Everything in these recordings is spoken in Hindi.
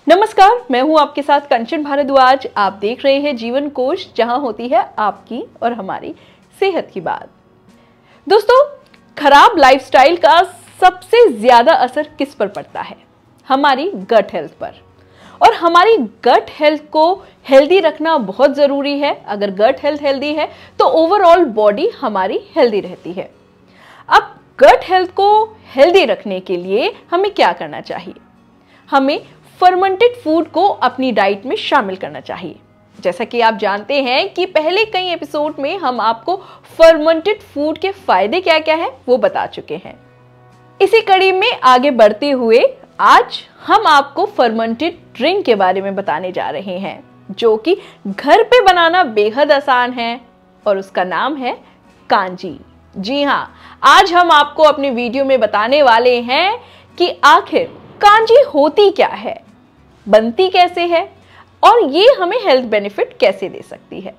नमस्कार, मैं हूं आपके साथ कंचन भारद्वाज। आप देख रहे हैं जीवन कोश, जहां होती है आपकी और हमारी सेहत की बात। दोस्तों, खराब लाइफस्टाइल का सबसे ज्यादा असर किस पर पड़ता है? हमारी गट हेल्थ पर। और हमारी गट हेल्थ को हेल्दी रखना बहुत जरूरी है। अगर गट हेल्थ हेल्दी है तो ओवरऑल बॉडी हमारी हेल्दी रहती है। अब गट हेल्थ को हेल्दी रखने के लिए हमें क्या करना चाहिए? हमें फर्मेंटेड फूड को अपनी डाइट में शामिल करना चाहिए। जैसा कि आप जानते हैं कि पहले कई एपिसोड में हम आपको फर्मेंटेड फूड के फायदे क्या क्या हैं वो बता चुके हैं। इसी कड़ी में आगे बढ़ते हुए आज हम आपको फर्मेंटेड ड्रिंक के बारे में बताने जा रहे हैं, जो कि घर पे बनाना बेहद आसान है और उसका नाम है कांजी। जी हाँ, आज हम आपको अपने वीडियो में बताने वाले हैं कि आखिर कांजी होती क्या है, बनती कैसे है और ये हमें हेल्थ बेनिफिट कैसे दे सकती है।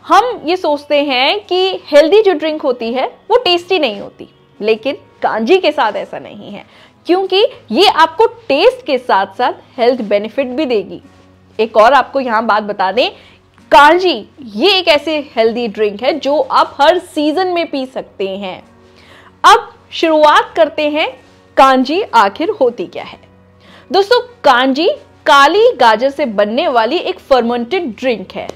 हम ये सोचते हैं कि हेल्दी जो ड्रिंक होती है वो टेस्टी नहीं होती, लेकिन कांजी के साथ ऐसा नहीं है, क्योंकि ये आपको टेस्ट के साथ साथ हेल्थ बेनिफिट भी देगी। एक और आपको यहाँ बात बता दें, कांजी ये एक ऐसे हेल्दी ड्रिंक है जो आप हर सीजन में पी सकते हैं। अब शुरुआत करते हैं, कांजी आखिर होती क्या है। दोस्तों, कांजी काली गाजर से बनने वाली एक फर्मेंटेड ड्रिंक है।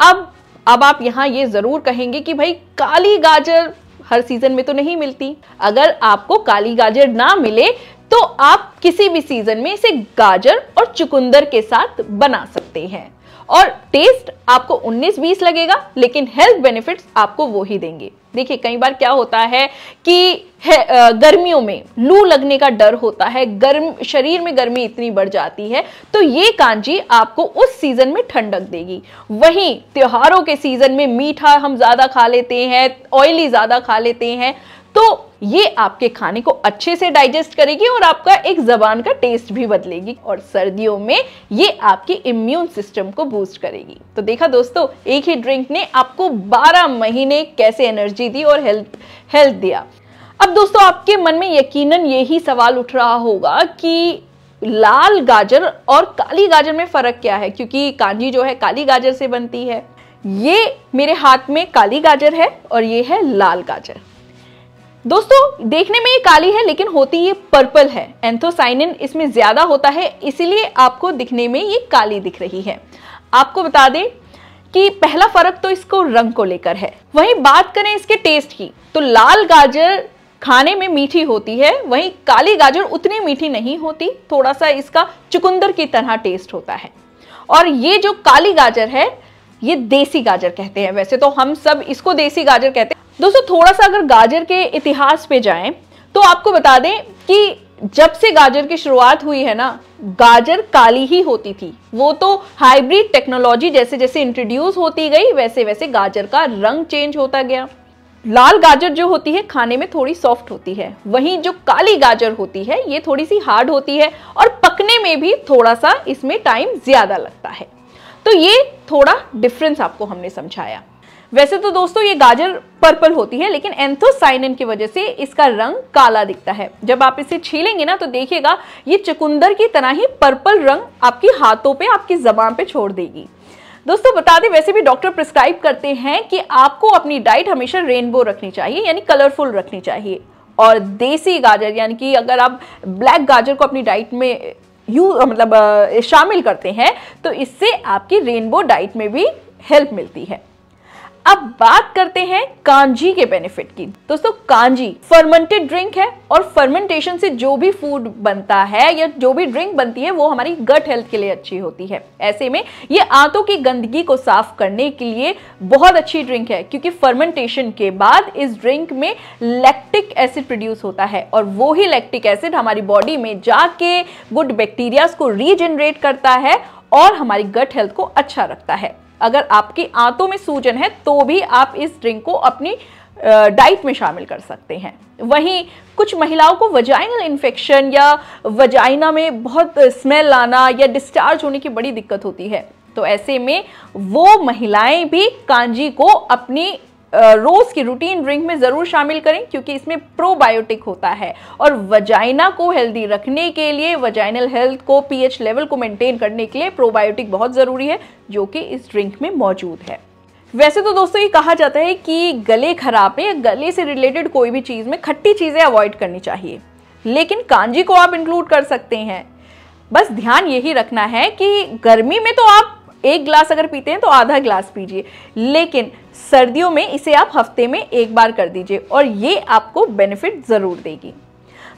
अब आप यहां ये जरूर कहेंगे कि भाई काली गाजर हर सीजन में तो नहीं मिलती। अगर आपको काली गाजर ना मिले तो आप किसी भी सीजन में इसे गाजर और चुकंदर के साथ बना सकते हैं और टेस्ट आपको 19-20 लगेगा, लेकिन हेल्थ बेनिफिट्स आपको वो ही देंगे। देखिए, कई बार क्या होता है कि गर्मियों में लू लगने का डर होता है, शरीर में गर्मी इतनी बढ़ जाती है, तो ये कांजी आपको उस सीजन में ठंडक देगी। वहीं त्योहारों के सीजन में मीठा हम ज्यादा खा लेते हैं, ऑयली ज्यादा खा लेते हैं, तो ये आपके खाने को अच्छे से डाइजेस्ट करेगी और आपका एक जबान का टेस्ट भी बदलेगी। और सर्दियों में ये आपकी इम्यून सिस्टम को बूस्ट करेगी। तो देखा दोस्तों, एक ही ड्रिंक ने आपको 12 महीने कैसे एनर्जी दी और हेल्थ दिया। अब दोस्तों, आपके मन में यकीनन यही सवाल उठ रहा होगा कि लाल गाजर और काली गाजर में फर्क क्या है, क्योंकि कांजी जो है काली गाजर से बनती है। ये मेरे हाथ में काली गाजर है और ये है लाल गाजर। दोस्तों, देखने में ये काली है लेकिन होती ये पर्पल है। एंथोसाइनिन इसमें ज्यादा होता है, इसीलिए आपको दिखने में ये काली दिख रही है। आपको बता दें कि पहला फर्क तो इसको रंग को लेकर है। वहीं बात करें इसके टेस्ट की, तो लाल गाजर खाने में मीठी होती है, वहीं काली गाजर उतनी मीठी नहीं होती, थोड़ा सा इसका चुकंदर की तरह टेस्ट होता है। और ये जो काली गाजर है ये देसी गाजर कहते हैं। वैसे तो हम सब इसको देसी गाजर कहते हैं। दोस्तों, थोड़ा सा अगर गाजर के इतिहास पे जाएं तो आपको बता दें कि जब से गाजर की शुरुआत हुई है ना, गाजर काली ही होती थी। वो तो हाइब्रिड टेक्नोलॉजी जैसे जैसे इंट्रोड्यूस होती गई वैसे वैसे गाजर का रंग चेंज होता गया। लाल गाजर जो होती है खाने में थोड़ी सॉफ्ट होती है, वहीं जो काली गाजर होती है ये थोड़ी सी हार्ड होती है और पकने में भी थोड़ा सा इसमें टाइम ज्यादा लगता है। तो ये थोड़ा डिफरेंस आपको हमने समझाया। वैसे तो दोस्तों ये गाजर पर्पल होती है, लेकिन एंथोसाइनिन की वजह से इसका रंग काला दिखता है। जब आप इसे छीलेंगे ना तो देखिएगा ये चुकंदर की तरह ही पर्पल रंग आपकी हाथों पे, आपकी ज़बान पे छोड़ देगी। दोस्तों, बता दें, वैसे भी डॉक्टर प्रिस्क्राइब करते हैं कि आपको अपनी डाइट हमेशा रेनबो रखनी चाहिए, यानी कलरफुल रखनी चाहिए। और देसी गाजर यानी कि अगर आप ब्लैक गाजर को अपनी डाइट में शामिल करते हैं तो इससे आपकी रेनबो डाइट में भी हेल्प मिलती है। अब बात करते हैं कांजी के बेनिफिट की। दोस्तों, कांजी फर्मेंटेड ड्रिंक है और फर्मेंटेशन से जो भी फूड बनता है या जो भी ड्रिंक बनती है वो हमारी गट हेल्थ के लिए अच्छी होती है। ऐसे में ये आंतों की गंदगी को साफ करने के लिए बहुत अच्छी ड्रिंक है, क्योंकि फर्मेंटेशन के बाद इस ड्रिंक में लैक्टिक एसिड प्रोड्यूस होता है और वो ही लैक्टिक एसिड हमारी बॉडी में जाके गुड बैक्टीरियाज को रीजनरेट करता है और हमारी गट हेल्थ को अच्छा रखता है। अगर आपकी आंतों में सूजन है तो भी आप इस ड्रिंक को अपनी डाइट में शामिल कर सकते हैं। वहीं कुछ महिलाओं को वजाइनल इन्फेक्शन या वजाइना में बहुत स्मेल आना या डिस्चार्ज होने की बड़ी दिक्कत होती है, तो ऐसे में वो महिलाएं भी कांजी को अपनी रोज की रूटीन ड्रिंक में जरूर शामिल करें, क्योंकि इसमें प्रोबायोटिक होता है और वजाइना को हेल्दी रखने के लिए, वजाइनल हेल्थ को, पीएच लेवल को मेंटेन करने के लिए प्रोबायोटिक बहुत जरूरी है, जो कि इस ड्रिंक में मौजूद है। वैसे तो दोस्तों ये कहा जाता है कि गले खराब है या गले से रिलेटेड कोई भी चीज में खट्टी चीजें अवॉइड करनी चाहिए, लेकिन कांजी को आप इंक्लूड कर सकते हैं। बस ध्यान यही रखना है कि गर्मी में तो आप 1 ग्लास अगर पीते हैं तो आधा ग्लास पीजिए, लेकिन सर्दियों में इसे आप हफ्ते में 1 बार कर दीजिए और ये आपको बेनिफिट जरूर देगी।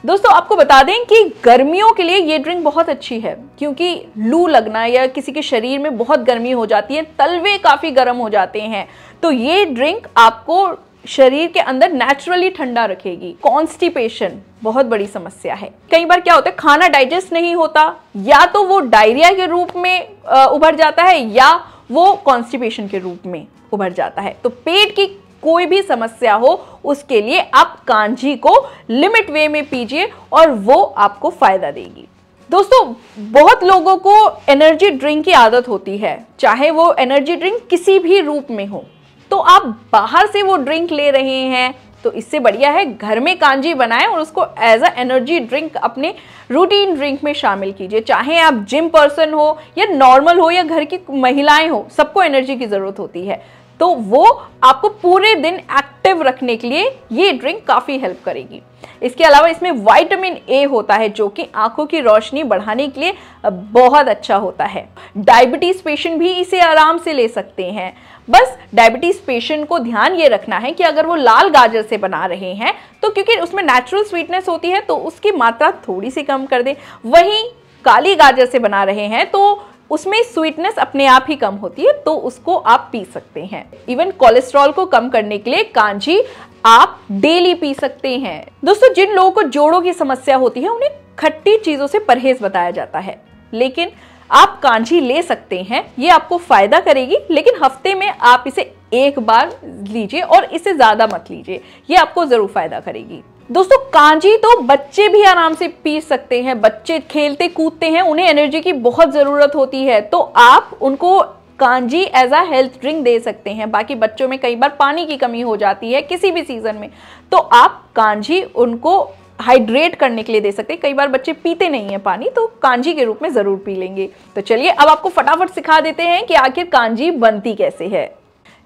दोस्तों आपको बता दें कि गर्मियों के लिए ये ड्रिंक बहुत अच्छी है, क्योंकि लू लगना या किसी के शरीर में बहुत गर्मी हो जाती है, तलवे काफी गर्म हो जाते हैं, तो ये ड्रिंक आपको शरीर के अंदर नेचुरली ठंडा रखेगी। कॉन्स्टिपेशन बहुत बड़ी समस्या है। कई बार क्या होता है, खाना डाइजेस्ट नहीं होता, या तो वो डायरिया के रूप में उभर जाता है या वो कॉन्स्टिपेशन के रूप में उभर जाता है। तो पेट की कोई भी समस्या हो उसके लिए आप कांजी को लिमिट वे में पीजिए और वो आपको फायदा देगी। दोस्तों बहुत लोगों को एनर्जी ड्रिंक की आदत होती है, चाहे वो एनर्जी ड्रिंक किसी भी रूप में हो, तो आप बाहर से वो ड्रिंक ले रहे हैं तो इससे बढ़िया है घर में कांजी बनाएं और उसको एज अ एनर्जी ड्रिंक अपने रूटीन ड्रिंक में शामिल कीजिए। चाहे आप जिम पर्सन हो या नॉर्मल हो या घर की महिलाएं हो, सबको एनर्जी की जरूरत होती है, तो वो आपको पूरे दिन एक्टिव रखने के लिए ये ड्रिंक काफी हेल्प करेगी। इसके अलावा इसमें विटामिन ए होता है, जो कि आंखों की रोशनी बढ़ाने के लिए बहुत अच्छा होता है। डायबिटीज पेशेंट भी इसे आराम से ले सकते हैं। बस डायबिटीज पेशेंट को ध्यान ये रखना है कि अगर वो लाल गाजर से बना रहे हैं तो क्योंकि उसमें नेचुरल स्वीटनेस होती है तो उसकी मात्रा थोड़ी सी कम कर दें। वहीं काली गाजर से बना रहे हैं तो उसमें स्वीटनेस अपने आप ही कम होती है, तो उसको आप पी सकते हैं। इवन कोलेस्ट्रॉल को कम करने के लिए कांजी आप डेली पी सकते हैं। दोस्तों जिन लोगों को जोड़ों की समस्या होती है उन्हें खट्टी चीजों से परहेज बताया जाता है, लेकिन आप कांजी ले सकते हैं, ये आपको फायदा करेगी, लेकिन हफ्ते में आप इसे 1 बार लीजिए और इससे ज्यादा मत लीजिए, ये आपको जरूर फायदा करेगी। दोस्तों कांजी तो बच्चे भी आराम से पी सकते हैं। बच्चे खेलते कूदते हैं, उन्हें एनर्जी की बहुत जरूरत होती है, तो आप उनको kanji as a health drink दे सकते हैं। बाकी बच्चों में कई बार पानी की कमी हो जाती है किसी भी सीजन में, तो आप कांजी उनको हाइड्रेट करने के लिए दे सकते हैं। कई बार बच्चे पीते नहीं है पानी, तो कांजी के रूप में जरूर पी लेंगे। तो चलिए अब आपको फटाफट सिखा देते हैं कि आखिर कांजी बनती कैसे है।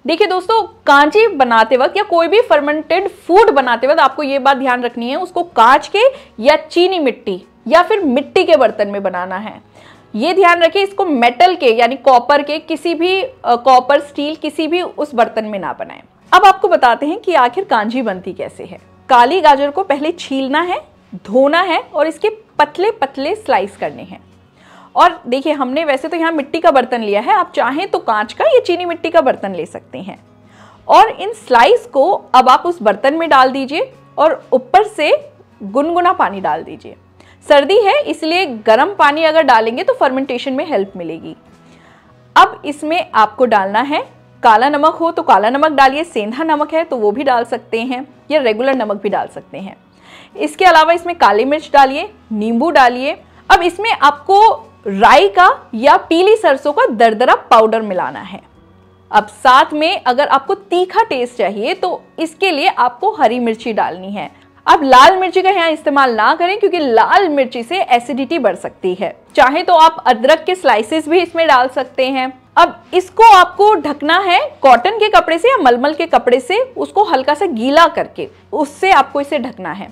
देखिए दोस्तों, कांजी बनाते वक्त या कोई भी फर्मेंटेड फूड बनाते वक्त आपको ये बात ध्यान रखनी है, उसको कांच के या चीनी मिट्टी या फिर मिट्टी के बर्तन में बनाना है। ये ध्यान रखिए, इसको मेटल के यानी कॉपर के किसी भी कॉपर स्टील किसी भी उस बर्तन में ना बनाएं। अब आपको बताते हैं कि आखिर कांजी बनती कैसे है। काली गाजर को पहले छीलना है, धोना है और इसके पतले पतले स्लाइस करने हैं। और देखिए हमने वैसे तो यहाँ मिट्टी का बर्तन लिया है, आप चाहें तो कांच का या चीनी मिट्टी का बर्तन ले सकते हैं। और इन स्लाइस को अब आप उस बर्तन में डाल दीजिए और ऊपर से गुनगुना पानी डाल दीजिए। सर्दी है इसलिए गर्म पानी अगर डालेंगे तो फर्मेंटेशन में हेल्प मिलेगी। अब इसमें आपको डालना है, काला नमक हो तो काला नमक डालिए, सेंधा नमक है तो वो भी डाल सकते हैं या रेगुलर नमक भी डाल सकते हैं। इसके अलावा इसमें काली मिर्च डालिए, नींबू डालिए। अब इसमें आपको राई का या पीली सरसों का दरदरा पाउडर मिलाना है। अब साथ में अगर आपको तीखा टेस्ट चाहिए तो इसके लिए आपको हरी मिर्ची डालनी है। अब लाल मिर्ची का यहाँ इस्तेमाल ना करें, क्योंकि लाल मिर्ची से एसिडिटी बढ़ सकती है। चाहे तो आप अदरक के स्लाइसेस भी इसमें डाल सकते हैं। अब इसको आपको ढकना है कॉटन के कपड़े से या मलमल के कपड़े से, उसको हल्का सा गीला करके उससे आपको इसे ढकना है।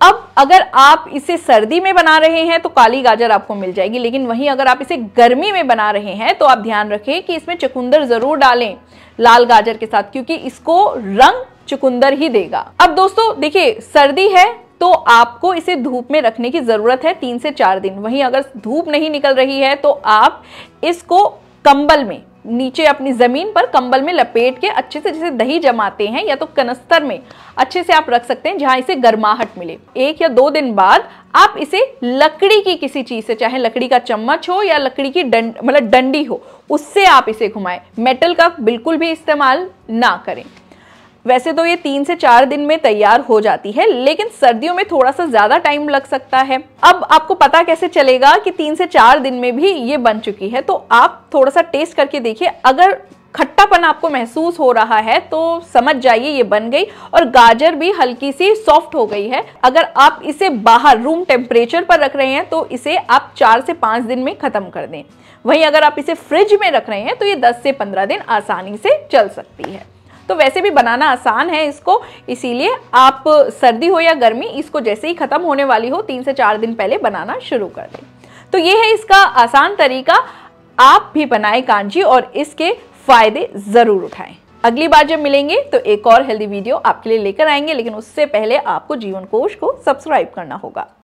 अब अगर आप इसे सर्दी में बना रहे हैं तो काली गाजर आपको मिल जाएगी, लेकिन वहीं अगर आप इसे गर्मी में बना रहे हैं तो आप ध्यान रखें कि इसमें चुकंदर जरूर डालें लाल गाजर के साथ, क्योंकि इसको रंग चुकंदर ही देगा। अब दोस्तों देखिए, सर्दी है तो आपको इसे धूप में रखने की जरूरत है 3 से 4 दिन। वहीं अगर धूप नहीं निकल रही है तो आप इसको कंबल में, नीचे अपनी जमीन पर कंबल में लपेट के अच्छे से, जैसे दही जमाते हैं, या तो कनस्तर में अच्छे से आप रख सकते हैं जहां इसे गर्माहट मिले। 1 या 2 दिन बाद आप इसे लकड़ी की किसी चीज से, चाहे लकड़ी का चम्मच हो या लकड़ी की डंडी हो, उससे आप इसे घुमाएं। मेटल का बिल्कुल भी इस्तेमाल ना करें। वैसे तो ये 3 से 4 दिन में तैयार हो जाती है, लेकिन सर्दियों में थोड़ा सा ज्यादा टाइम लग सकता है। अब आपको पता कैसे चलेगा कि 3 से 4 दिन में भी ये बन चुकी है? तो आप थोड़ा सा टेस्ट करके देखिए, अगर खट्टापन आपको महसूस हो रहा है तो समझ जाइए ये बन गई। और गाजर भी हल्की सी सॉफ्ट हो गई है। अगर आप इसे बाहर रूम टेम्परेचर पर रख रहे हैं तो इसे आप 4 से 5 दिन में खत्म कर दें। वहीं अगर आप इसे फ्रिज में रख रहे हैं तो ये 10 से 15 दिन आसानी से चल सकती है। तो वैसे भी बनाना आसान है इसको, इसीलिए आप सर्दी हो या गर्मी, इसको जैसे ही खत्म होने वाली हो 3 से 4 दिन पहले बनाना शुरू कर दें। तो ये है इसका आसान तरीका, आप भी बनाएं कांजी और इसके फायदे जरूर उठाएं। अगली बार जब मिलेंगे तो एक और हेल्दी वीडियो आपके लिए लेकर आएंगे, लेकिन उससे पहले आपको जीवन कोश को सब्सक्राइब करना होगा।